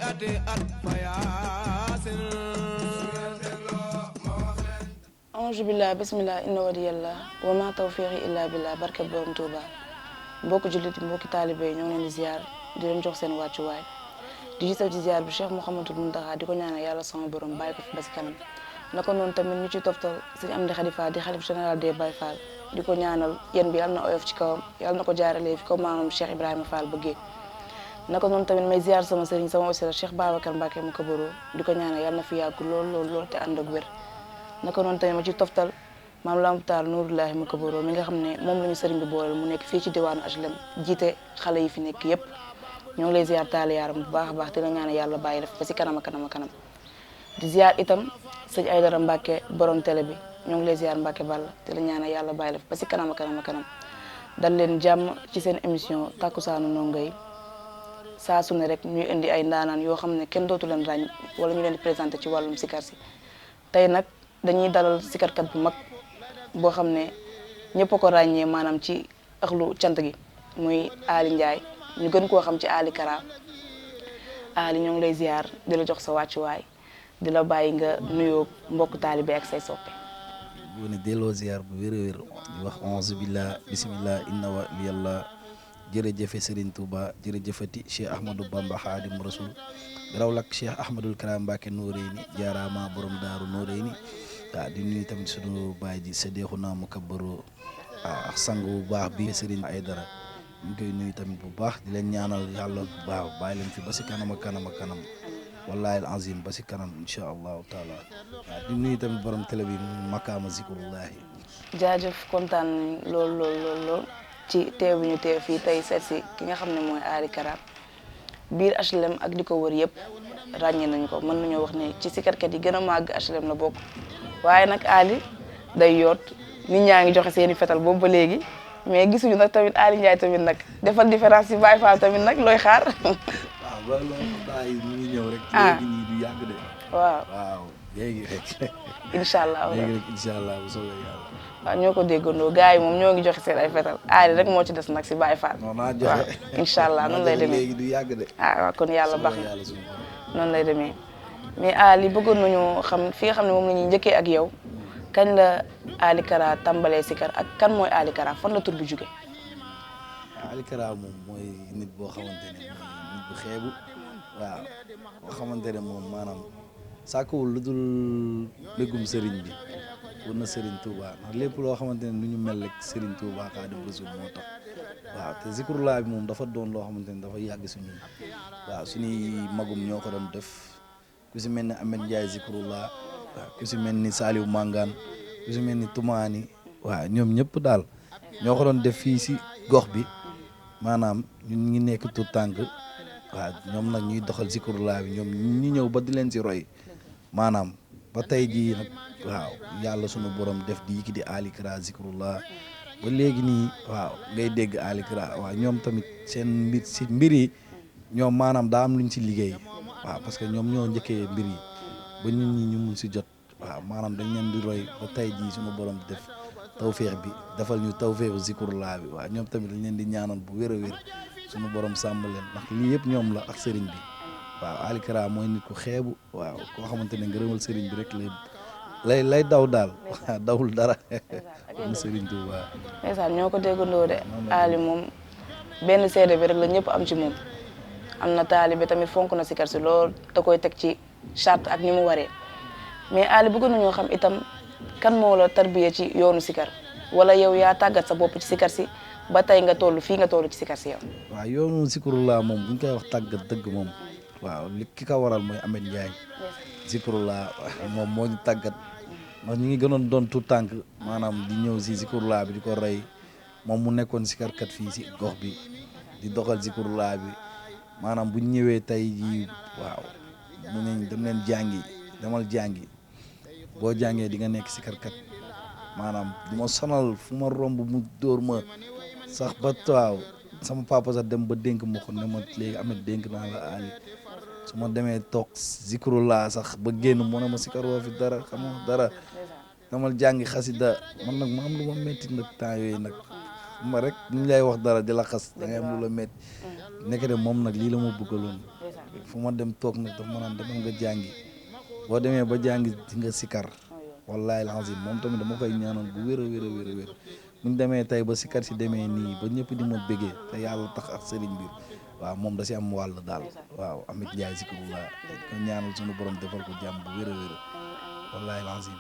ati at fa yaasin ange billah bismillah inna waliyallah wa ma tawfiqi illa billah barke borom Touba mbokki jullit mbokki taalibe yi ñoo leen di ziar di leen jox seen wàccuwaay di gisal ci ziar bi Cheikh Mouhamadou Mountakha di ko ñaanal yàlla sama borom bàyyi ko fi ba si kanam naka noonu tamit ñu ci toftal Serigne Amdy Khady Fall di xalif général des Baye Fall di ko ñaanal yéen bi yàlla na oyof ci kawam yàlla na ko jaaralee fi ko maamam Cheikh Ibrahima Fall bëggee naka noonu tamit may ziar sama Serigne sama wasila Cheikh Babacar Mbacké mu kabaro di ko ñaanal yàlla na fi yàgg lool te ànd ak wér naka noonu tamit ma ci toftal maam Lamtaal Nurullahi mu kabaro mi nga xam ne moom la ñu sëriñ bi booleel mu nekk fii ci diwaanu HLM jiite xale yi fi nekk yépp ñoo ngi lay ziar taali yaaram bu baax a baax te la ñaanal yàlla bàyyi def ba si kanam a kanam di ziar itam sëñ Aydara Mbàkke borom télé bi ñoo ngi lay ziar Mbàkke Balla te la ñaanal yàlla bàyyi def ba si kanam a kanam dal leen jàmm ci seen émission takkusaanu ndongo yi saa su ne rek ñuy indi ay ndaanaan yoo xam ne kenn dootu leen ràññ wala ñu leen di présenté ci wàllum sikar si tey nag dañuy dalal sikarkat bu mag boo xam ne ñëpp a ko ràññee maanaam ci axlu cant gi muy Ali Ndiaye ñu gën koo xam ci Ali Kara Ali ñoo ngi lay ziar di la jox sa wàccuwaay di la bàyyi nga nuyoo mbokk taalibe ak say soppe. bu ne delloo ziar bu wér-wér di wax onze billah bismillah inna wa liyallah jërëjëfe Serigne Touba jërëjëfati Cheikh Ahmadou Bamba Khadim Rasoul raw lak Cheikh Ahmadul Kara Mbacké Noreyni jaaraama borom daaru Noreyni waaw di nuyu tamit sunu baay ji Sedeexu naa mu kabbaro ak sang bu baax bi Serigne Aydara ñu ngi koy nuyu tamit bu baax di leen ñaanal yàlla baax bàyyi leen fi ba si kanam wallahi al azim ba si kanam incha allahu taala waaw di nuyu tamit borom télé bi makaama zikrullahi jaajëf kontaan lool ci teew bi ñu teew fii tey seet si ki nga xam ne mooy Ali Kara biir HLM ak di ko wër yëpp ràññee nañ ko mën nañoo wax ne ci sikarkat yi gën a màgg HLM la bokk waaye nag Ali day yoot nit ñaa ngi joxe seeni fetal boobu ba léegi mais gisuñu nag tamit Ali Ndiaye tamit nag defal différence ci Baye Fall tamit nag looy xaar. waaw loolu moom mu ngi ñëw rek. léegi nii du yàgg de. waaw léegi rek. incha allah léegi rek incha allah bu soobee yàlla. waaw ñoo ko déggandoo gars yi moom ñoo ngi joxe seen ay fetal Ali rek moo ci des nag si Baye Fall. non naa joxe waaw incha allah noonu lay demee léegi du yàgg de. waaw kon yàlla baax na noonu lay demee mais Ali bëggoon nañu xam fi nga xam ne moom la ñuy njëkkee ak yow kañ la Ali Kara tàmbalee sikar ak kan mooy Ali Kara fan la tur bi jóge. Ali Kara moom mooy nit boo xamante ne mooy nit bu xeebu waaw boo xamante ne moom maanaam sàkkuwul lu dul bëggum sëriñ bi wër na sëriñ Touba ndax lépp loo xamante ne nu ñu mel rek sëriñ Touba Xaadimu Rasuul moo tax waaw te zikrullah bi moom dafa doon loo xamante ne dafa yàgg suñu waaw suñuy magum ñoo ko doon def ku si mel ni Ahmed Ndiaye zikrullah waaw ku si mel ni Saliou Mangane ku si mel ni Toumani waaw ñoom ñëpp daal ñoo ko doon def fii si gox bi maanaam ñun ngi nekk tout tànk waaw ñoom nag ñuy doxal zikrullah bi ñoom ñu ñëw ba di leen si roy maanaam ba tey jii nag waaw yàlla sunu borom def di yiki di Ali Kara zikrullah ba léegi nii waaw ngay dégg Ali Kara waaw ñoom tamit seen mbir yi ñoom maanaam daa am luñ si liggéey waaw parce que ñoom ñoo njëkkee mbir yi ba ñun ñi ñu mun si jot waaw maanaam dañ leen di roy ba tey jii sunu borom def tawféex bi defal ñu tawféexu zikrullah bi waaw ñoom tamit dañ leen di ñaanal bu wér a wér sunu borom sàmm leen ndax lii yëpp ñoom la ak sëriñ bi waaw Ali Kara mooy nit ku xeebu waaw koo xamante ne ngërëmal sëriñ bi rek lay daw daal waaw dawul dara am sëriñ bi waaw. ndeysaan ñoo ko déggandoo de Ali moom benn seede bi rek la ñëpp am ci moom am na taalibe tamit fonk na sikar si lool da koy teg ci charte ak ni mu waree mais Ali bëgg nañoo xam itam kan moo la tarbiya ci yoonu sikar wala yow yaa tàggat sa bopp ci sikar si ba tey nga toll fii nga toll ci sikar si yow. waaw yoonu zikrullah moom bu ñu koy wax tàggat dëgg moom waaw li ki ko waral mooy Ahmed Ndiaye zikrullah moom moo ñu tàggat ndax ñu ngi gënoon doon tout tànk maanaam di ñëw si zikrullah bi di ko rey moom mu nekkoon sikarkat fii si gox bi di doxal zikrullah bi maanaam bu ñu ñëwee tey jii waaw mu ne dem leen jàngi demal jàngi boo jàngee di nga nekk sikarkat maanaam du ma sonal fu ma romb mu dóor ma sax ba waaw sama papa sax dem ba dénk ma ko ne ma léegi Ahmed dénk naa la Ali su ma demee toog zikrullah sax ba génn mu ne ma sikar woo fi dara xamoo dara damal jàngi xasida man nag ma am lu ma métti nag temps yooyu nag rek ñu lay wax dara di la xas da ngay am lu la métti nekk de moom nag lii la ma bëggaloon fu ma dem toog nag daf ma naan demal nga jàngi boo demee ba jàngi di nga sikar wallahi lazim moom tamit dama koy ñaanal bu wér a wér a wér a wér buñ demee tey ba sikar si demee nii ba ñëpp di ma bëggee te yàlla tax ak sëriñ bi waaw moom da si am wàll daal waaw Amit Ndiaye Zikrullah ko ñaanal suñu borom defal ko jàmm bu wér a wér wallahi lazim.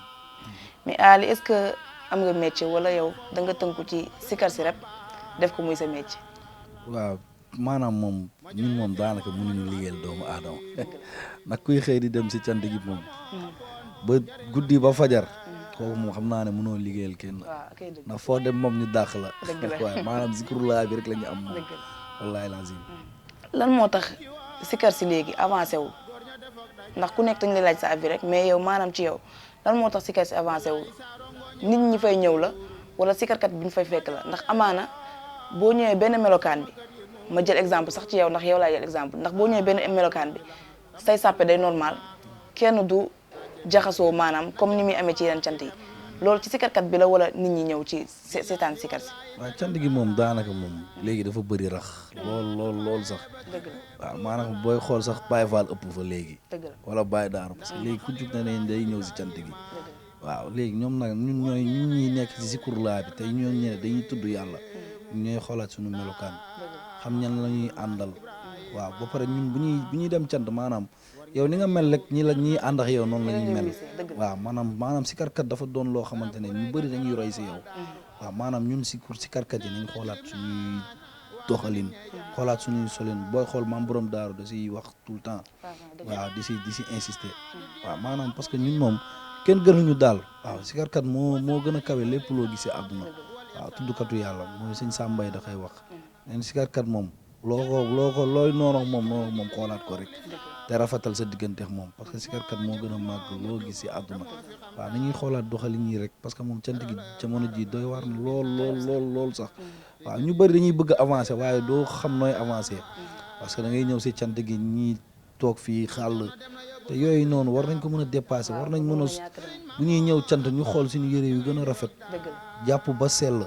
mais Ali est-ce que am nga métier wala yow da nga tënku ci sikar si rek def ko muy sa métier. waaw maanaam moom ñun moom daanaka mënuñu liggéeyal doomu aadama nag kuy xëy di dem si cant gi moom ba guddi ba fajar kooku moom xam naa ne mënoo liggéeyal kenn ndax foo dem moom ñu dàq la waaye maanaam Zikrullah bi rek la ñu am moom wallahi lazim. lan moo tax sikar si léegi avancé wu ndax ku nekk dañ lay laaj sa avis rek mais yow maanaam ci yow lan moo tax sikar si avancé wu nit ñi fay ñëw la wala sikarkat bi ñu fay fekk la ndax amaana boo ñëwee benn melokaan bi ma jël exemple sax ci yow ndax yow laa jël exemple ndax boo ñëwee benn melokaan bi say sàppe day normal kenn du jaxasoo maanaam comme ni muy amee ci yeneen cant yi loolu ci sikarkat bi la wala nit ñi ñëw ci seetaan sikar si. waaw cant gi moom daanaka moom léegi dafa bëri rax lool sax waaw maanaam booy xool sax Baye Fall ëpp fa léegi wala Baye Daaru parce que léegi ku jug na ne day ñëw si cant gi waaw léegi ñoom nag ñun ñi nekk si Zikrullah bi tey ñoo ñëwee dañuy tudd yàlla ñooy xoolaat suñu melokaan xam ñan la ñuy àndal waaw ba pare ñun bu ñuy dem cant maanaam yow ni nga mel rek ñi ànd ak yow noonu la ñuy mel waaw maanaam sikarkat dafa doon loo xamante ne ñu bëri dañuy roy si yow waaw maanaam ñun sikarkat yi nañ xoolaat suñuy doxalin xoolaat suñuy solin booy xool maam borom daaru da siy wax tout le temps waaw di si insister waaw maanaam parce que ñun moom kenn gënuñu daal waaw sikarkat moo gën a kawe lépp loo gis si àdduna waaw tuddkatu yàlla mooy sëñ Sambay da koy wax neen sikarkat moom looy noonu moom xoolaat ko rek te rafetal sa digganteex moom parce que sikarkat moo gën a màgg loo gis si àdduna waaw nañuy xoolaat doxalin yi rek parce que moom cant gi jamono ji doy waar na lool sax waaw ñu bëri dañuy bëgg avancer waaye doo xam nooy avancer parce que da ngay ñëw si cant gi ñi toog fii xàll te yooyu noonu war nañ ko mën a dépasser war nañ mën a bu ñuy ñëw cant ñu xool suñu yëre yu gën a rafet jàpp ba sell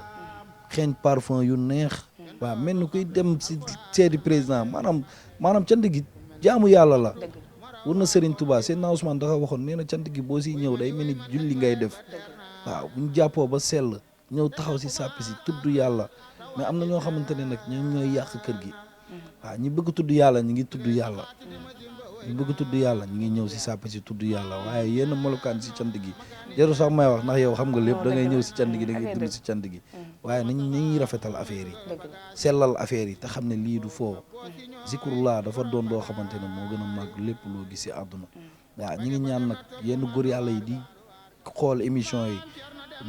xeeñ parfum yu neex waaw mel ni kuy dem si seedi président maanaam cant gi jaamu yàlla la war na Serigne Touba Seydina Ousmane dafa waxoon nee na cant gi boo siy ñëw day mel ni julli ngay def waaw bu ñu jàppoo ba sell ñëw taxaw si sàppi si tudd yàlla mais am na ñoo xamante ne nag ñoom ñooy yàq kër gi waaw ñi bëgg tudd yàlla ñi ngi tudd yàlla ñi bëgg tudd yàlla ñi ngi ñëw si sàppi si tudd yàlla waaye yenn melokaan si cant gi jarul sax may wax ndax yow xam nga lépp da ngay ñëw si cant gi da ngay dund si cant gi waaye nañuy rafetal affaire yi sellal affaire yi te xam ne lii du foo Zikrullah dafa doon doo xamante ne moo gën a màgg lépp loo gis si àdduna waaw ñi ngi ñaan nag yenn góor yàlla yi di xool émission yi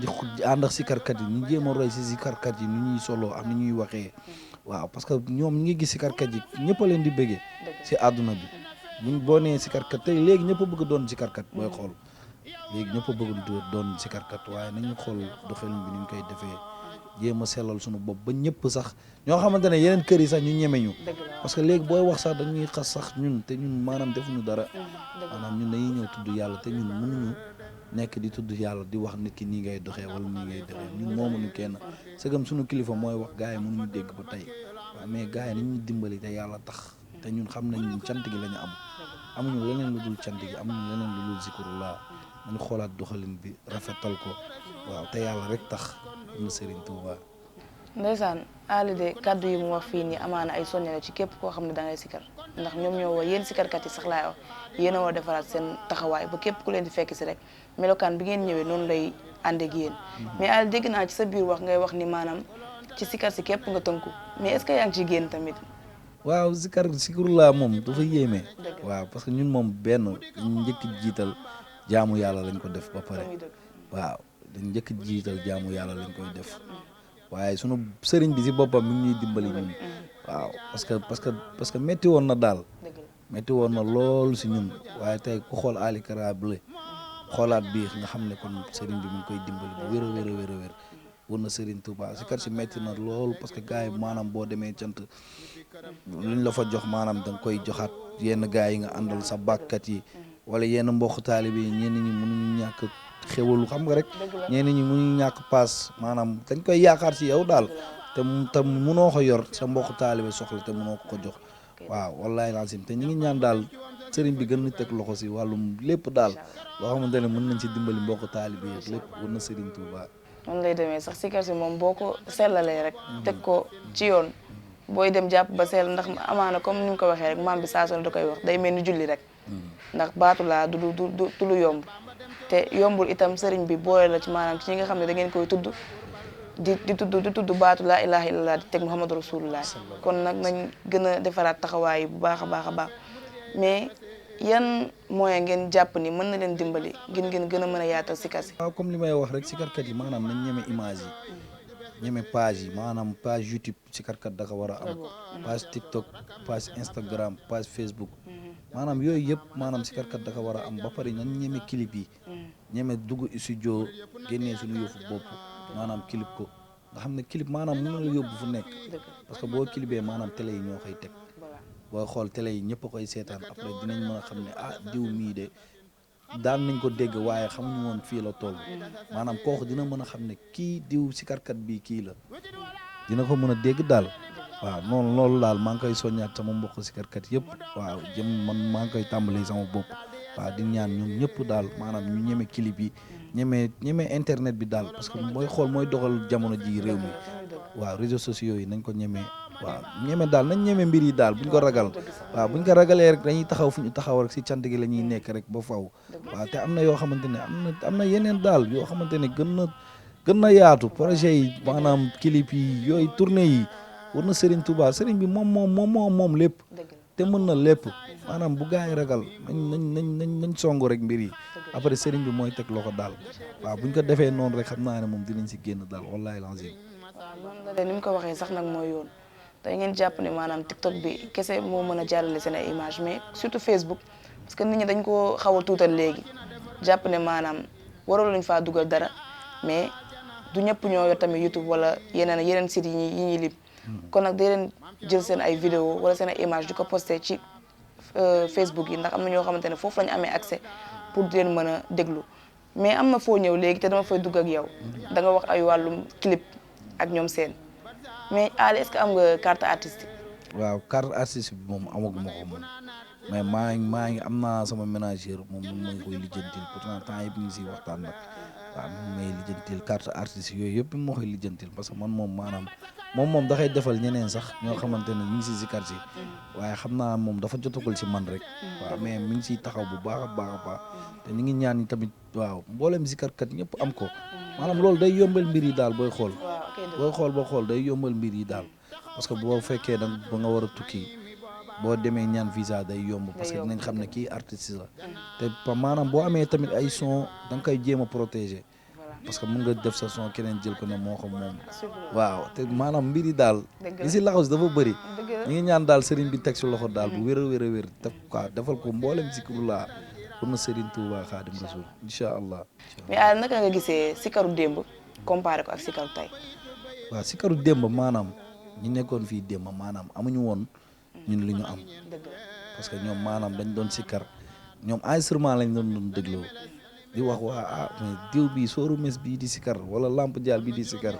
di ànd ak sikarkat yi ñu jéem a roy si sikarkat yi ni ñuy soloo ak ni ñuy waxee waaw parce que ñoom ñi ngi gis sikarkat yi ñëpp a leen di bëggee si àdduna bi buñ boo nee sikarkat tey léegi ñëpp a bëgg doon sikarkat booy xool léegi ñëpp a bëgg doon sikarkat waaye nañu xool doxalin bi ni ñu koy defee jéem a sellal suñu bopp ba ñëpp sax ñoo xamante ne yeneen kër yi sax ñu ñeme ñu parce que léegi booy wax sax dañuy xas sax ñun te ñun maanaam defuñu dara maanaam ñun dañuy ñëw tudd yàlla te ñun mënuñu nekk di tudd yàlla di wax nit ki nii ngay doxee wala nii ngay doxee ñun moomuñu kenn sëgam suñu kilifa mooy wax gars yi mënuñu dégg ba tey waaw mais gars yi nañ ñu dimbali te yàlla tax te ñun xam nañ ñun cant gi la ñu am amuñu leneen lu dul cant gi amuñu leneen lu dul Zikrullah nañu xoolaat doxalin bi rafetal ko waaw te yàlla rek tax na Serigne Touba. ndeysaan Ali de kaddu yi mu wax fii nii amaana ay soññe la ci képp koo xam ne da ngay sikar ndax ñoom ñoo woo yéen sikarkat yi sax laay wax yéen a war defaraat seen taxawaay ba képp ku leen di fekk si rek melokaan bi ngeen ñëwee noonu lay ànd ak yéen mais Ali dégg naa ci sa biir wax ngay wax ni maanaam ci sikar si képp nga tënku mais est-ce que yaa ngi ciy génn tamit. waaw Zikrullah moom dafa yéeme. waaw parce que ñun moom benn dañu njëkk jiital jaamu yàlla lañ ko def ba pare waaw dañ njëkk jiital jaamu yàlla lañ koy def waaye sunu sëriñ bi si boppam mi ngi ñuy dimbali ñun waaw parce que métti woon na daal métti woon na lool si ñun waaye tey ku xool Ali Kara Bleu xoolaat biir nga xam ne kon sëriñ bi mu ngi koy dimbali bu wér a wér wër na Serigne Touba si kar si métti na lool parce que gars yi maanaam boo demee cant luñ la fa jox maanaam da nga koy joxaat yenn gars yi nga àndal sa bàkkat yi wala yenn mbokk taalibe yi ñenn ñi mënuñu ñàkk xéwalu xam nga rek ñenn ñi mënuñu ñàkk paas maanaam dañ koy yaakaar ci yow daal te mënoo ko yor sa mbokk taalibe soxla te mënoo ko jox waaw wallahi lancim te ñu ngi ñaan daal sëriñ bi gën ñu teg loxo si wàllum lépp daal loo xamante ne mën nañ si dimbali mbokk taalibe yi lépp war na sëriñ Touba. noonu lay demee sax sikar si moom boo ko sellalee rek teg ko ci yoon booy dem jàpp ba sell ndax amaana comme ni mu ko waxee rek maam bi saa da koy wax day mel ni julli rek ndax baatu laa du lu yomb te yombul itam sëriñ bi boole la ci maanaam ci ñi nga xam ne da ngeen koy tudd di tudd baatu laa ilaha illallah di teg muhammadu rasulullah kon nag nañ gën a defaraat taxawaay bu baax a baax a baax mais yan moyen ngeen jàpp ni mën na leen dimbali ngeen gën a mën a yaatal sikar si. waaw comme li may wax rek sikarkat yi maanaam nañ ñeme image yi ñeme page yi maanaam page YouTube sikarkat da ko war a am page TikTok page Instagram page Facebook maanaam yooyu yëpp maanaam sikarkat da ko war a am ba pare nañ ñeme clip yi ñeme dugg studio génnee suñu yëfu bopp maanaam clip ko nga xam ne clip maanaam mën na la yóbbu fu nekk parce que boo clipee maanaam télé yi ñoo koy teg booy xool télé yi ñëpp a koy seetaan après dinañ mën a xam ne ah diw mii de daan nañ ko dégg waaye xamuñu woon fii la toll maanaam kooku dina mën a xam ne kii diw sikarkat bii kii la dina ko mën a dégg daal waaw noonu loolu daal maa ngi koy soññaat sama mbokk sikarkat yëpp waaw jëm man maa ngi koy tàmbalee sama bopp waaw di ñaan ñoom ñëpp daal maanaam ñu ñeme clip yi ñeme internet bi daal parce que mooy xool mooy doxal jamono ji réew mi waaw réseaux sociaux yi nañ ko ñeme waaw ñeme daal nañ ñeme mbir yi daal buñ ko ragal waaw buñ ko ragalee rek dañuy taxaw fu ñu taxaw rek si cant gi la ñuy nekk rek ba faw waaw te am na yoo xamante ne am na yeneen daal yoo xamante ne gën na yaatu projet yi maanaam clip yi yooyu tournée yi war na Serigne Touba Serigne bi moom lépp te mën na lépp maanaam bu gaa yi ragal nañ song rek mbir yi après Serigne bi mooy teg loxo daal waaw buñ ko defee noonu rek xam naa ne moom dinañ si génn daal wallahi lazim. waaw noonu la de ni mu ko waxee sax nag mooy yoon tey ngeen jàpp ne maanaam TikTok bi kese moo mën a jàllale seen ay image mais surtout Facebook parce que nit ñi dañ koo xaw a tuutal léegi jàpp ne maanaam warul lañ faa dugal dara mais du ñëpp ñoo yor tamit YouTube wala yeneen sites yi ñuy lim kon nag day leen jël seen ay vidéo wala seen ay image di ko posté ci Facebook yi ndax am na ñoo xamante ne foofu lañu amee accès pour di leen mën a déglu mais am na foo ñëw léegi te dama fay dugg ak yow da nga wax ay wàllum clip ak ñoom seen mais Ali est-ce que am nga carte artistique. waaw carte artistique bi moom amaguma ko moom mais maa ngi am naa sama ménagère moom mooy koy lijjantil pourtant temps yëpp ñu ngi siy waxtaan nag waaw moom may lijjantil carte artistique yooyu yëpp moo koy lijjantil parce que man moom maanaam moom dafay defal ñeneen sax ñoo xamante ne ñu ngi si zikar si waaye xam naa moom dafa jotagul si man rek waaw mais mi ngi siy taxaw bu baax a baax te ñu ngi ñaan tamit waaw mboolem zikarkat ñëpp am ko maanaam loolu day yombal mbir yi daal booy xool ba xool day yombal mbir yi daal parce que boo fekkee da nga war a tukki boo demee ñaan visa day yomb parce que dinañ xam ne kii artiste la te maanaam boo amee tamit ay son da nga koy jéem a protéger parce que mën nga def sa son keneen jël ko ne moo xam moom waaw te maanaam mbir yi daal li si laxas dafa bëri ñu ngi ñaan daal sëriñ bi teg si loxo daal bu wér a wér def quoi defal ko mboolem zikrullah pour na Serigne Touba Khadim Rasoul incha allah. mais Aliou naka nga gisee sikaru démb comparé ko ak sikaru tey. waaw sikaru démb maanaam ñi nekkoon fii démb maanaam amuñu woon ñun li ñu am parce que ñoom maanaam dañ doon sikar ñoom instrument lañ doon dégloo di wax waa mais diw bii sooru mes bii di sikar wala lamp jaal bii di sikar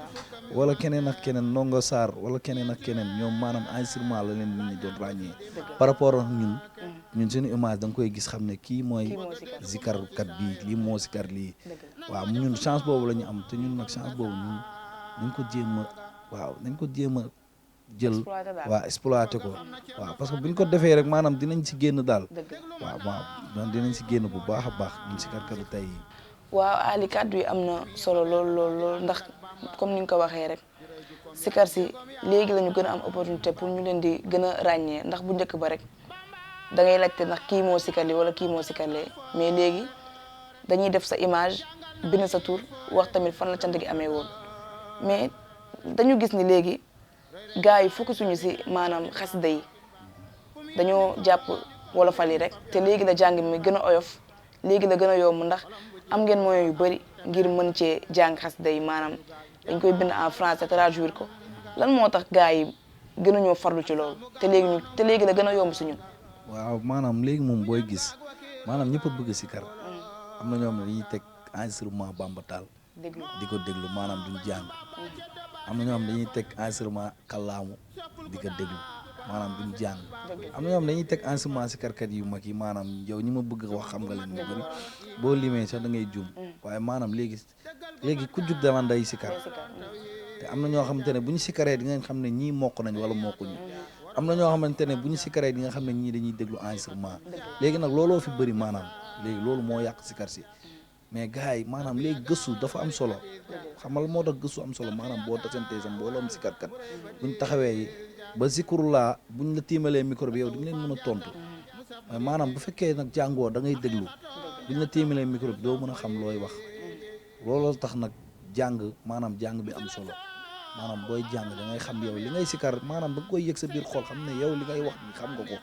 wala keneen ak keneen ndongo saar wala keneen ak keneen ñoom maanaam instrument la leen nit ñi doon ràññee par rapport ak ñun suñu image da nga koy gis xam ne kii mooy zikarkat bii lii moo sikar lii waaw ñun chance boobu la ñu am te ñun nag chance boobu ñun nañ ko jéem a jël waaw exploité ko waaw parce que buñ ko defee rek maanaam dinañ si génn daal waaw dinañ si génn bu baax a baax ñun sikarkatu tey yi waaw Ali kàddu yi am na solo lool ndax comme ni nga ko waxee rek sikar si léegi la ñu gën a am opportunité pour ñu leen di gën a ràññee ndax bu njëkk ba rek da ngay laajte ndax kii moo sikarli wala kii moo sikarlee mais léegi dañuy def sa image bind sa tur wax tamit fan la cant gi amee woon mais dañu gis ni léegi gars yi fukk suñu si maanaam xasida yi dañoo jàpp wolofal yi rek te léegi la jàng mi gën a oyof léegi la gën a yomb ndax am ngeen moyens yu bëri ngir mën cee jàng xasida yi maanaam dañ koy bind en français traduire ko lan moo tax gars yi gën a ñoo farlu ci loolu te léegi la gën a yomb si ñun. waaw maanaam léegi moom booy gis maanaam ñëpp a bëgg sikar am na ñoom ne dañuy teg instrument bambatal di ko déglu maanaam duñ jàng am na ñoo xam dañuy teg instrument kàllaamu di ko déglu maanaam duñ jàng am na ñoom dañuy teg enseignement sikarkat yu mag yi maanaam yow ñi ma bëgg wax xam nga leen ñu bëri boo limee sax da ngay juum waaye maanaam léegi ku jug dama day sikar te am na ñoo xamante ne bu ñu sikaree di nga xam ne ñii mokk nañ wala mokkuñu am na ñoo xamante ne bu ñu sikaree di nga xam ne ñii dañuy déglu enregistrement léegi nag looloo fi bëri maanaam léegi loolu moo yàq sikar si mais gars yi maanaam léegi gëstu dafa am solo xamal moo tax gëstu am solo maanaam boo tasantee sa mbooloom sikarkat buñ taxawee ba zikrullah buñ la tiimalee micro bi yow di nga leen mën a tontu mais maanaam bu fekkee nag jàngoo da ngay déglu buñ la tiimalee micro bi doo mën a xam looy wax looloo tax nag jàng maanaam jàng bi am solo maanaam booy jàng da ngay xam yow li ngay sikar maanaam da nga koy yëg sa biir xol xam ne yow li ngay wax ni xam nga ko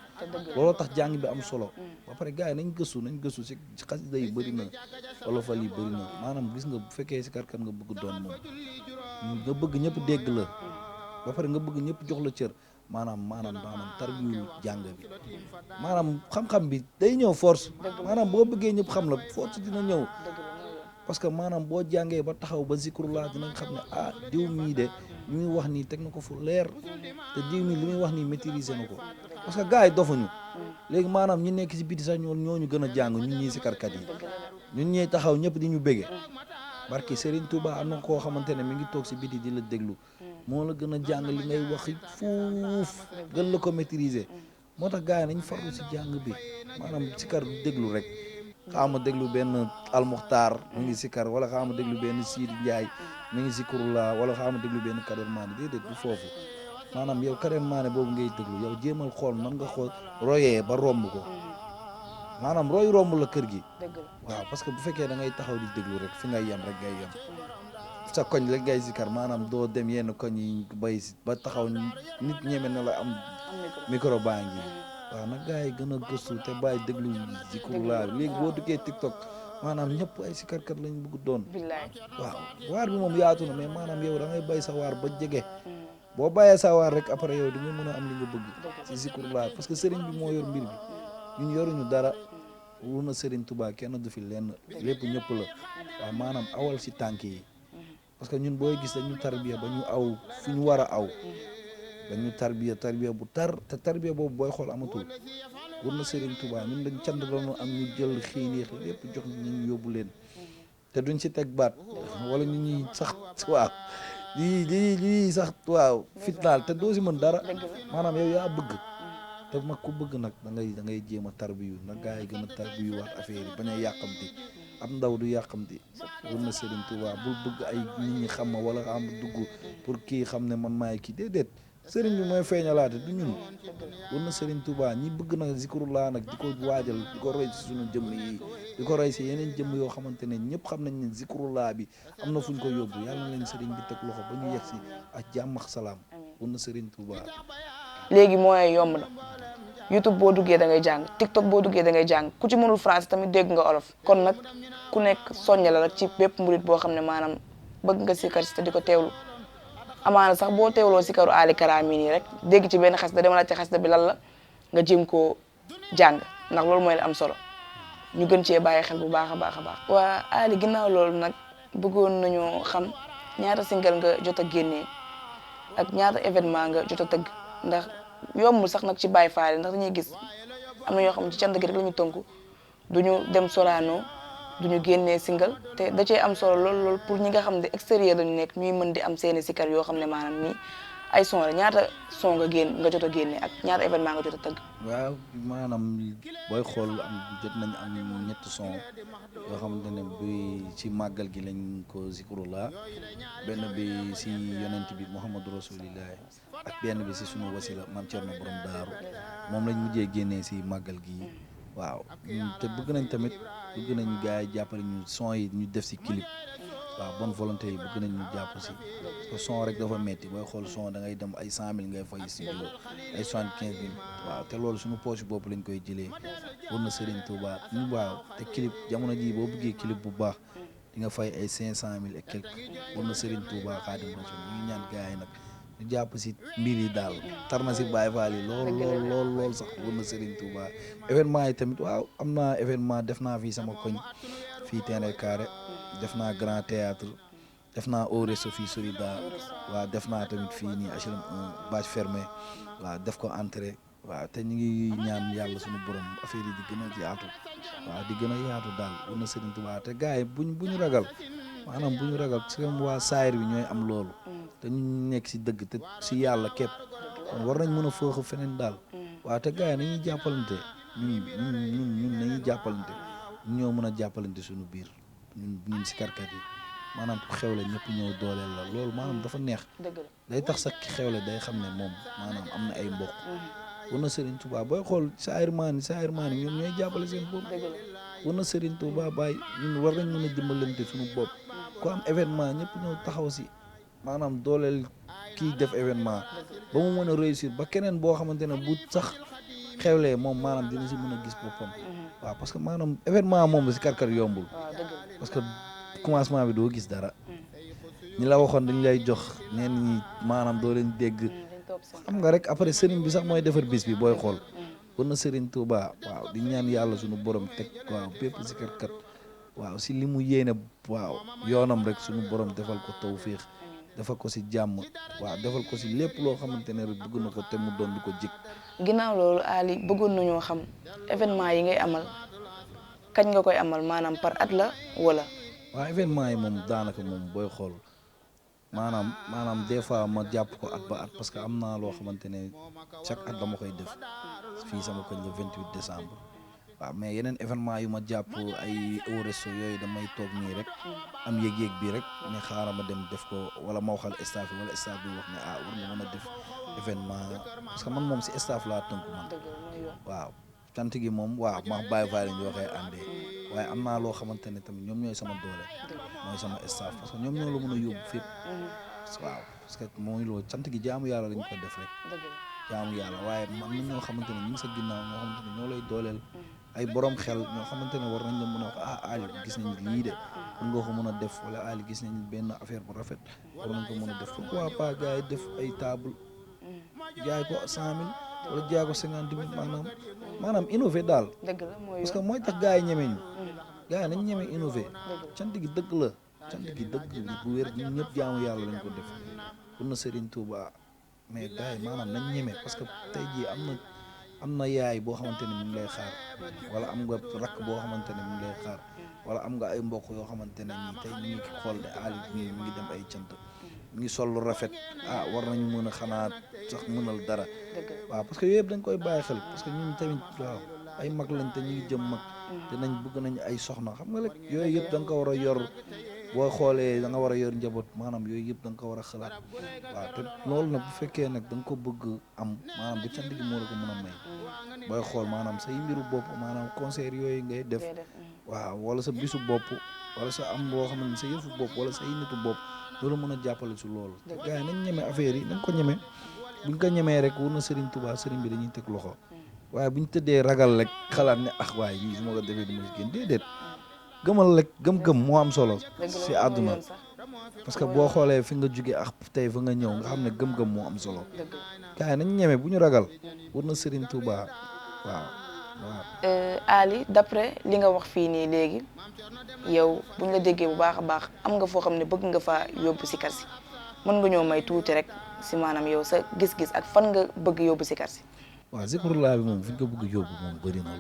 looloo tax jàng bi am solo ba pare gars yi nañ gëstu si xasida yi bëri na wolofal yi bëri na maanaam gis nga bu fekkee sikarkat nga bëgg doon moom nga bëgg ñëpp dégg la ba pare nga bëgg ñëpp jox la cër maanaam tarbiyu jàng bi maanaam xam-xam bi day ñëw force maanaam boo bëggee ñëpp xam la force dina ñëw parce que maanaam boo jàngee ba taxaw ba zikrullah dinañ xam ne diw mii de li muy wax nii teg na ko fu leer te diw mii li muy wax nii maîtriser na ko parce que gars yi dofuñu léegi maanaam ñi nekk ci biti sax ñooñu gën a jàng ñun ñii sikarkat yi ñun ñuy taxaw ñëpp di ñu bége barki Serigne Touba am na koo xamante ne mi ngi toog ci biti di la déglu moo la gën a jàng li ngay wax fuuf gën la ko maîtriser moo tax gars yi nañ farlu ci jàng bi maanaam sikar déglu rek xaama déglu benn almuxtaar mi ngi sikar wala xaama déglu benn Sidi Ndiaye mi ngi zikrullah wala xaama déglu benn Kader Mané déedéet du foofu maanaam yow Kader Mané boobu ngay déglu yow jéemal xool man nga xool royee ba romb ko maanaam roy romb la kër gi waaw parce que bu fekkee da ngay taxaw di déglu rek fi ngay yem rek ngay yem sa koñ rek ngay zikar maanaam doo dem yenn koñ yi bay ba taxaw nit ñeme na la am micro baa ngi waaw nag gars yi gën a gëstu te bàyyi déglu zikrullah léegi boo duggee TikTok maanaam ñëpp ay sikarkat lañ bëgg doon waaw waar bi moom yaatu na mais maanaam yow da ngay bay sa waar ba jege boo bàyyee sa waar rek après yow di nga mën a am li nga bëgg ci zikrullah parce que sëriñ bi moo yor mbir bi ñun yoruñu dara wur na sëriñ Tuubaa kenn du fi lenn lépp ñëpp la waaw maanaam awal si tànk yi parce que ñun booy gis dañu tarbiya ba ñu aw fi ñu war a aw dañu tarbiya bu tar te tarbiya boobu booy xool amatul wur na Serigne Touba ñun dañ cant doon am ñu jël xiin yi lépp jox ñu yóbbu leen te duñ si teg baat wala ñu ñuy sax waaw lii sax waaw fitnaal te doo si mën dara maanaam yow yaa bëgg te mag ku bëgg nag da ngay jéem a tarbiyu nag gaa yi gën a tarbiyu waat affaire yi bañ a yàqamti ab ndaw du yàqamti wur na Serigne Touba bul bëgg ay nit ñi xam ma wala am dugg pour kii xam ne man maay kii déedéet sëriñ bi mooy feeñalaate du ñun war na Serigne Touba ñi bëgg na zikrullah nag di ko waajal di ko roy si suñu jëmm yi di ko roy si yeneen jëmm yoo xamante ne ñëpp xam nañ ne zikrullah bi am na fu ñu ko yóbbu yàlla na leen sëriñ bi teg loxo ba ñu yegg si ak jàmm ak salaam war na Serigne Touba. léegi mooy yomb na YouTube boo duggee da ngay jàng TikTok boo duggee da ngay jàng ku ci mënul français tamit dégg nga olof kon nag ku nekk soñña la rek ci bépp murit boo xam ne maanaam bëgg nga sikar si te di ko teewlu amaana sax boo teewloo si karu Ali Karaam nii rek dégg ci benn xasida dama la ci xasida bi lan la nga jéem koo jàng ndax loolu mooy la am solo ñu gën cee bàyyi xel bu baax a baax a baax. waa Ali ginnaaw loolu nag bëggoon nañoo xam ñaata single nga jot a génnee ak ñaata événement nga jot a tëgg ndax yombul sax nag ci Baye Fall ndax dañuy gis am na ñoo xam ci cant gi rek la ñu tënku duñu dem Sorano duñu génnee single te da cee am solo lool pour ñi nga xam ne extérieur lañu nekk ñuy mën di am seeni sikar yoo xam ne maanaam nii ay son la ñaata son nga jot a génne ak ñaata événement nga jot a tëgg. waaw maanaam booy xool jot nañ am ñetti son yoo xamante ne bi ci màggal gi lañ ko zikrullah benn bi si yonent bi Muhammadu Rasulillah ak benn bi si sunu wasila Maam Cerno Borom Daaru moom lañ mujjee génnee si màggal gi waaw te bëgg nañ tamit bëgg nañ gars yi jàppale ñu son yi ñu def si clip waaw bonne volonté yi bëgg nañ ñu jàpp si parce que son rek dafa metti booy xool son da ngay dem ay 100 000 ngay fay studio ay 75 000 waaw te loolu suñu poche bopp lañ koy jëlee war na Serigne Touba ñu waaw te clip jamono ji boo bëggee clip bu baax di nga fay ay 500 000 et quelque war na Serigne Touba Xaadimu Rasuul ñu ngi ñaan gars yi nag ñu jàpp si mbir yi daal tar na si Baye Fall yi lool sax war na Serigne Touba événement yi tamit waaw am naa événement def naa fii sama koñ fii Terrain Carré def naa grand théâtre def naa au resto fii Solida waaw def naa tamit fii nii HLM 1 bâche fermée waaw def ko entrée waaw te ñu ngi ñaan yàlla suñu borom affaire yi di gën a yaatu waaw di gën a yaatu daal war na Serigne Touba te gars yi buñu ragal maanaam bu ñu ragal parce que waa saayir bi ñooy am loolu te ñu nekk si dëgg te si yàlla képp kon war nañ mën a fooxa feneen daal waaw te gars yi nañuy jàppalante ñun nañuy jàppalante ñoo mën a jàppalante suñu biir ñun si karkat yi maanaam ku xewle ñëpp ñëw dooleel la loolu maanaam dafa neex day tax sax ki xewle day xam ne moom maanaam am na ay mbokk war na Serigne Touba booy xool saayir maan yi ñoom ñooy jàppale seen bopp war na Serigne Touba bàyyi ñun war nañ mën a dimbalante suñu bopp ku am événement ñëpp ñëw taxaw si maanaam dooleel kii def événement ba mu mën a réussir ba keneen boo xamante ne bu sax xewlee moom maanaam dina si mën a gis boppam waaw parce que maanaam événement moom si karkar yombul parce que commencement bi doo gis dara ñi la waxoon dañ lay jox neen ñi maanaam doo leen dégg xam nga rek après sëriñ bi sax mooy defar bis bi booy xool war na Serigne Touba waaw di ñaan yàlla suñu borom teg waaw bépp si karkat waaw si li mu yéene waaw yoonam rek suñu borom defal ko tawfiix defal ko si jàmm waaw defal ko si lépp loo xamante ne rek bëgg na ko te mu doon di ko jik ginnaaw loolu Ali bëggoon nañoo xam événement yi ngay amal kañ nga koy amal maanaam par at la wala. waaw événement yi moom daanaka moom booy xool maanaam des fois ma jàpp ko at ba at parce que am naa loo xamante ne chaque at dama koy def fii sama koñ le 28 décembre waaw mais yeneen événement yu ma jàpp ay au resto yooyu damay toog nii rek am yëg-yëg bi rek ne xaaral ma dem def ko wala ma waxal staff bi wala staff bi wax ne war nga mën a def événement parce que man moom si staff laa tënk man waaw cant gi moom waaw ma bàyyi vaille ñu waxee àndee waaye am naa loo xamante ne tamit ñoom ñooy sama doole mooy sama staff parce que ñoom ñoo la mën a yóbbu fépp waaw parce que mooy loolu cant gi jaamu yàlla lañ ko def rek jaamu yàlla waaye am na ñoo xamante ne ñu ngi sa ginnaaw ñoo xamante ne ñoo lay dooleel ay borom xel ñoo xamante ne war nañ la mën a wax Ali gis nañ lii de mën nga ko mën a def wala Ali gis nañ benn affaire bu rafet war nañ ko mën a def pourquoi pas gars yi def ay table jaay ko 100 000 wala jaay ko 50 000 maanaam innové daal parce que mooy tax gars yi ñeme ñu gars yi nañ ñeme innové cant gi dëgg la cant gi dëgg bu wér ñun ñëpp jaamu yàlla lañ ko def pour na Serigne Touba mais gars yi maanaam nañ ñeme parce que tey jii am na yaay boo xamante ne mu ngi lay xaar wala am nga rakk boo xamante ne mu ngi lay xaar wala am nga ay mbokk yoo xamante ne nii tey ñu ngi xool ne Ali mi ngi dem ay cant mi ngi sol lu rafet war nañu mën a xanaa sax mënal dara waaw parce que yooyu yëpp dañ koy bàyyi xel parce que ñun tamit waaw ay mag lañ te ñu ngi jëm mag te nañ bëgg nañ ay soxna xam nga rek yooyu yëpp da nga ko war a yor boo xoolee da nga war a yor njaboot maanaam yooyu yëpp da nga ko war a xalaat waaw te loolu nag bu fekkee nag da nga ko bëgg am maanaam bu cant gi moo la ko mën a may booy xool maanaam say mbiru bopp maanaam concert yooyu ngay def waaw wala sa bisu bopp wala sa am boo xam ne sa yëfu bopp wala say nitu bopp loolu mën a jàppale si loolu te gars yi nañ ñeme affaire yi nañ ko ñeme buñ ko ñemee rek war na Serigne Touba Serigne bi dañuy teg loxo waaye buñ tëddee ragal rek xalaat ne waaye lii su ma ko defee duma si génn déedéet gëmal rek gëm-gëm moo am solo si àdduna parce que boo xoolee fi nga jóge tey fa nga ñëw nga xam ne gëm-gëm moo am solo gars yi nañ ñeme bu ñu ragal war na Serigne Touba waaw Ali d'après li nga wax fii nii léegi yow buñ la déggee bu baax a baax am nga foo xam ne bëgg nga faa yóbbu sikar si mën nga ñëw may tuuti rek si maanaam yow sa gis-gis ak fan nga bëgg yóbbu sikar si waaw Zikrullah bi moom fi ñu ko bëgg yóbbu moom bëri na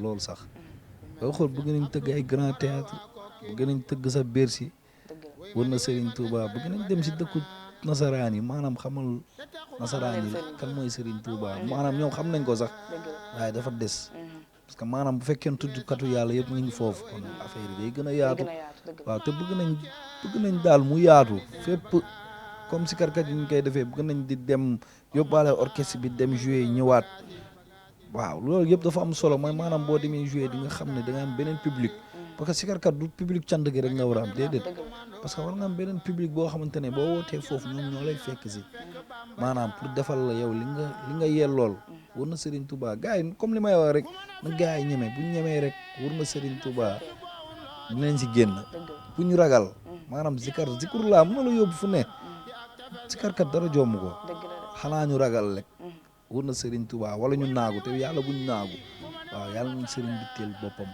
lool sax boo xool bëgg nañ tëgg ay grand théâtre bëgg nañ tëgg sa Bercy war na Serigne Touba bëgg nañ dem si dëkku nasaraan yi maanaam xamal nasaraan yi kan mooy Serigne Touba maanaam ñoom xam nañ ko sax waaye dafa des parce que maanaam bu fekkee tuddkatu yàlla yëpp ñu ngi foofu kon affaire yi day gën a yaatu waaw te bëgg nañ daal mu yaatu fépp comme si karkat yi ñu koy defee bëgg nañ di dem yóbbaale orchestre bi dem jouer ñëwaat waaw loolu yëpp dafa am solo mooy maanaam boo demee jouer di nga xam ne da nga am beneen public parce que sikarkat du public cant gi rek nga war a am déedéet parce que war nga am beneen public boo xamante ne boo wootee foofu ñoom ñoo lay fekk si maanaam pour defal la yow li nga yellool war na Serigne Touba gars yi comme li may wax rek na gars yi ñeme bu ñu ñemee rek war na Serigne Touba dinañ si génn bu ñu ragal maanaam zikrullah mën na la yóbbu fu ne sikarkat dara jomm ko xanaa ñu ragal rek war na Serigne Touba wala ñu naagu te yàlla buñ naagu waaw yàlla ñu Serigne bi teel boppam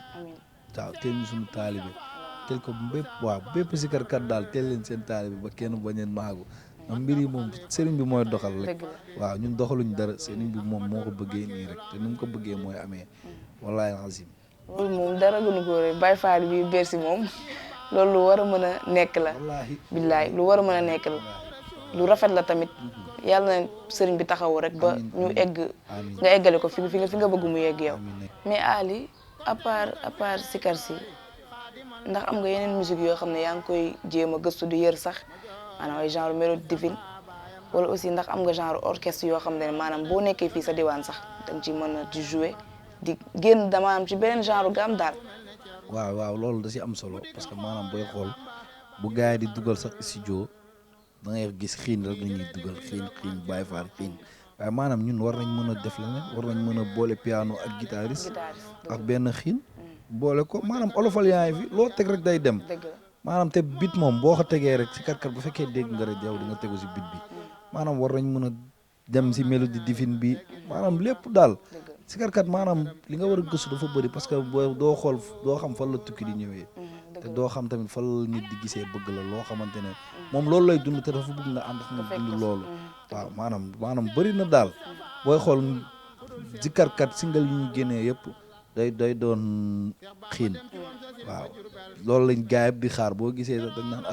waaw teel ñu suñu taalibe tel ko bépp sikarkat daal teel leen seen taalibe ba kenn bañ leen maagu am mbir yi moom sëriñ bi mooy doxal rek waaw ñun doxaluñ dara sëriñ bi moom moo ko bëggee nii rek te ni mu ko bëggee mooy amee wallaahi azim loolu moom dara gënu ko rek Baye Fall bi Bercy moom loolu lu war a mën a nekk la billaay lu war a mën a nekk la lu rafet la tamit yàlla na sëriñ bi taxawu rek ba ñu egg nga eggale ko fi nga bëgg mu yegg yow mais Ali à part sikar si ndax am nga yeneen musique yoo xam ne yaa ngi koy jéem a gëstu di yër sax maanaam ay genre mélodie divine wala aussi ndax am nga genre orchestre yoo xam ne maanaam boo nekkee fii sa diwaan sax danga ci mën a di jouer di génn dama am ci beneen genre gaam daal waaw loolu da si am solo parce que maanaam booy xool bu gars yi di dugal sax studio da ngay gis xiin rek la ñuy dugal xiin Baye Fall xiin waaye maanaam ñun war nañ mën a def leneen war nañ mën a boole piano ak guitariste ak benn xiin boole ko maanaam olofal yaa ngi fi loo teg rek day dem maanaam te bit moom boo ko tegee rek si kat bu fekkee dégg nga rek yow di nga tegu si bit bi maanaam war nañ mën a dem si mélodie divine bi maanaam lépp daal si kat maanaam li nga war a gëstu dafa bëri parce que doo xool doo xam fan la tukki di ñëwee te doo xam tamit fan la nit di gisee bëgg la loo xamante ne moom loolu lay dund te dafa bëgg nga ànd nga dund loolu waaw maanaam bëri na daal booy xool si kat single yu ñu génnee yëpp day doon xiin waaw loolu lañ gaay di xaar boo gisee sax dañ naan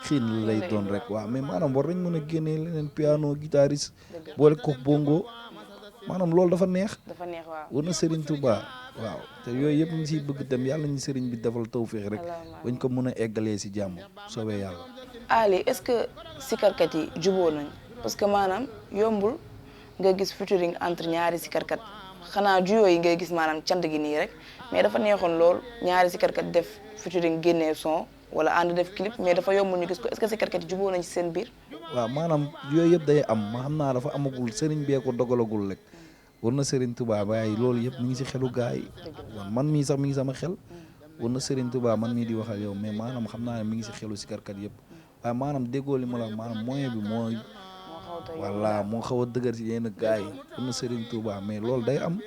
xiin lay doon rek waaw mais maanaam war nañ mën a génnee leneen piano guitariste boole ko bongo maanaam loolu dafa neex waaw war na Serigne Touba waaw te yooyu yëpp ñu siy bëgg dem yàlla ñu Serigne bi defal tawféex rek bañ ko mën a eggalee si jàmm soobee yàlla. Ali est-ce que sikarkat yi juboo nañ parce que maanaam yombul nga gis featuring entre ñaari sikarkat xanaa juyoo yi ngay gis maanaam cant gi nii rek mais dafa neexoon lool ñaari sikarkat def featuring génnee son wala ànd def clip mais dafa yombul ñu gis ko est-ce que sikarkat yi juboo nañ ci seen biir. waaw maanaam yooyu yëpp day am ma xam naa dafa amagul Serigne bee ko dogalagul rek. war na Serigne Touba waaye loolu yëpp mi ngi si xelu gars yi man mii sax mi ngi sama xel war na Serigne Touba man mii di waxal yow mais maanaam xam naa ne mi ngi si xelu si karkat yëpp waaye maanaam déggoo li ma la maanaam moyen bi mooy voilà moo xaw a dëgër si yenn gars yi war na Serigne Touba mais loolu day am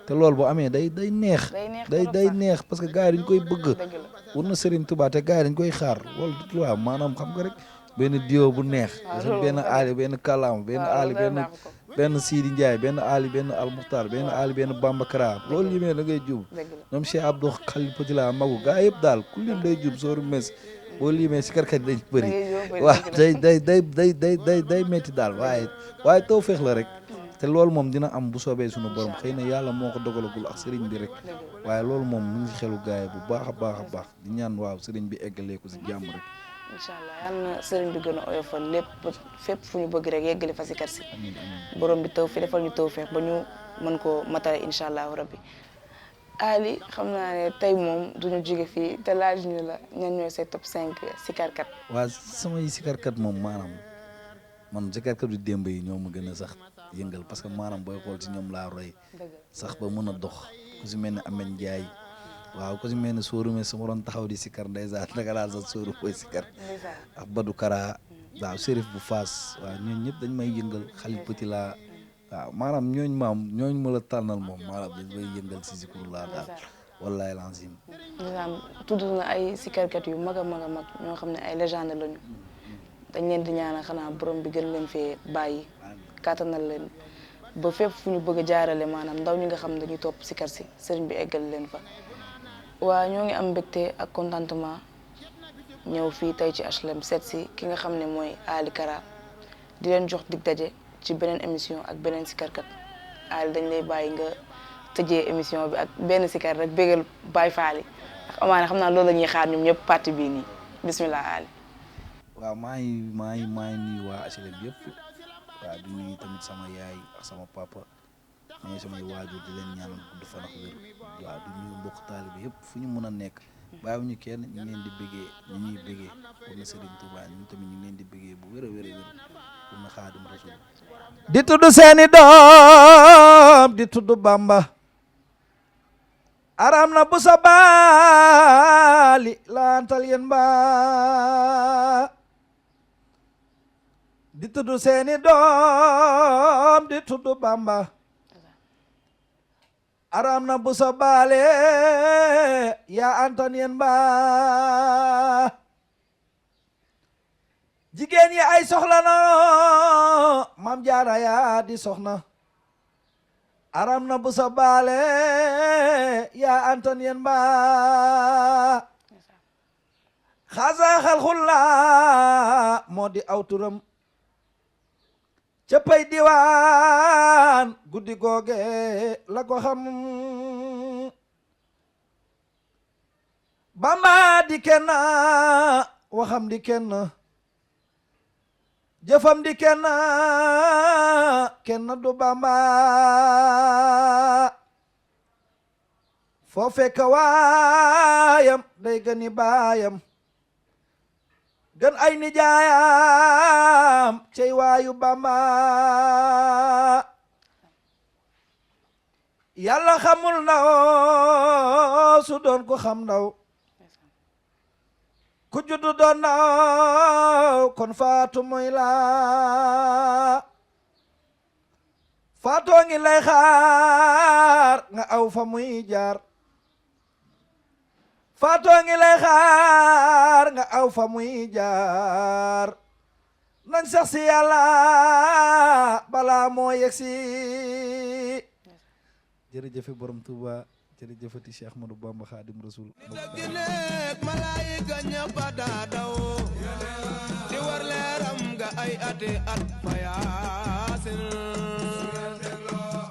te loolu bu amee day neex day neex parce que gars yi dañ koy bëgg war na Serigne Touba te gars yi dañ koy xaar loolu waaw maanaam xam nga rek benn dio bu neex benn aali benn kàllaama benn aali benn Sidi Ndiaye benn Ali benn Almuxtar benn Ali benn Bamba Kara loolu limee da ngay jub ñoom Cheikh Abdou Khalil Petit magu gaa yëpp daal ku lim day jub sooru mes boo limee si karkat dañ bëri waaw day métti daal waaye tawfeex la rek te loolu moom dina am bu soobee suñu borom xëy na yàlla moo ko dogalagul ak sëriñ bi rek waaye loolu moom mu ngi si xelu gaay bu baax a baax di ñaan waaw sëriñ bi eggalee ko si jàmm rek incha allah yal na sëriñ bi gën a oyofal lépp fépp fu ñu bëgg rek yeggali fa si kër si borom bi taw fi defal ñu taw feex ba ñu mën koo matale incha allahu rabbi Ali xam naa ne tey moom duñu jóge fii te laaj ñu la ñan ñooy say top 5 sikarkat waaw samay sikarkat moom maanaam man sikarkat yu démb yi ñoo ma gën a sax yëngal parce que maanaam booy xool si ñoom laa roy sax ba mën a dox ku si mel ne Amène Ndiaye waaw ku si mel ne sóoru me sama doon taxaw di sikar ndeysaan naka laa sax sóoru koy sikar ak Badou Kara waaw Chérif bu Faas waaw ñooñu ñëpp dañ may yëngal Khalil Petit laa waaw maanaam ñooñ ma la tànnal moom maanaam dañ may yëngal si zikur laa daal wallahi lazim tudd na ay sikarkat yu mag a mag a mag ñoo xam ne ay légende lañu dañ leen di ñaanal xanaa borom bi gën leen fee bàyyi kàttanal leen ba fépp fu ñu bëgg a jaarale maanaam ndaw ñi nga xam ne dañuy topp sikar si sëriñ bi eggal leen fa waa ñoo ngi am mbégte ak contentement ñëw fii tey ci HLM seet si ki nga xam ne mooy Ali Kara di leen jox dig daje ci beneen émission ak beneen sikarkat Ali dañ lay bàyyi nga tëjee émission bi ak benn sikar rek bégal Baye Fall yi ndax amaana xam naa loolu la ñuy xaar ñoom ñëpp parti bii nii bismillah Ali. waaw maa ngi nuyu waa HLM yëpp waaw di nuyu tamit sama yaay ak sama papa ñooy samay waajur di leen ñaanal gudd fan ak wér waaw di nuyu mbokk taalibe yëpp fu ñu mën a nekk bàyyiwuñu kenn ñu leen di bëggee ñu ñuy bëggee pour na Serigne Touba ñun tamit ñu leen di bëggee bu wér a wér pour na Xaadim Rasul di tudd seeni doom di tudd Bamba aram na bu sa baali laantal yéen ba di tudd seeni doom di tudd Bamba aram na bu sa baale yaa antan yen ba jigéen yi ay soxla na mam jaara yaa di soxna aram na bu sa baale yaa antan yen ba xaasa xalxulla moo di aw turam cëppay diwaan guddi googe la ko xam Bamba di kenn waxam di kenn jëfam di kenn kenn du Bamba foo fekk waayam day gëni baayam gën ay nijaayam cey waayu Bamba yàlla xamul ndaw su doon ko xam ndaw ku juddu doon ndaw kon faatu moy la faatoo ngi lay xaar nga aw fa muy jaar faatoo ngi lay xaar nga aw fa muy jaar nañ sax si yàlla balaa moo yegsi jërëjëfe borom Tuuba jërëjëfati Cheikh Ahmadou Bamba Khadim Rasoul gineek malaayika ñëpp daa daw di war leeram nga ay ati at